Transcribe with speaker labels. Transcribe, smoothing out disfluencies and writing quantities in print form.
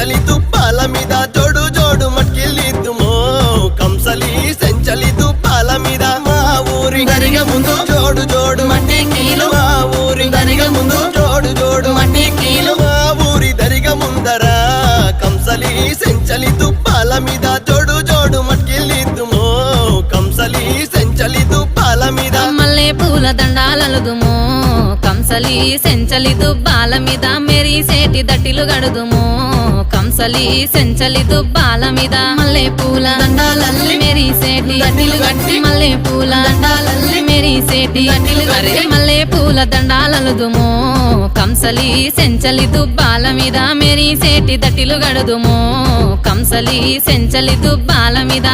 Speaker 1: సెంచలి తుప్పాల మీద జోడు జోడు మట్కిల్లిద్దుమో కంసలి సెంచలి తుప్పాల మీద మా ఊరి దరిగ ముందు జోడు జోడు మట్టి కీలు మా ఊరి దరిగ ముందు జోడు జోడు మట్టి కీలు మా ఊరి దరిగ ముందరా కంసలి సెంచలి తుప్పాల మీద జోడు జోడు మట్కిల్లిద్దుమో కంసలి సెంచలి తుప్పాల మీద
Speaker 2: మల్లె పూల దండాలలుదుమో కంసలి సెంచలి దుబ్బాల మీద మెరిసేటి దట్టిలు గడుదుమో కంసలి సెంచలి దుబ్బాల మీద మల్లె పూల దండాలల్లి మెరిసేటి దట్టిలు గట్టి మల్లె పూల దండాలల్లి మెరిసేటి దట్టిలు గట్టి మల్లె పూల దండాలలుదుమో కంసలి సెంచలి దుబ్బాల మీద మెరిసేటి దట్టిలు గడుదుమో కంసలి సెంచలి దుబ్బాల మీద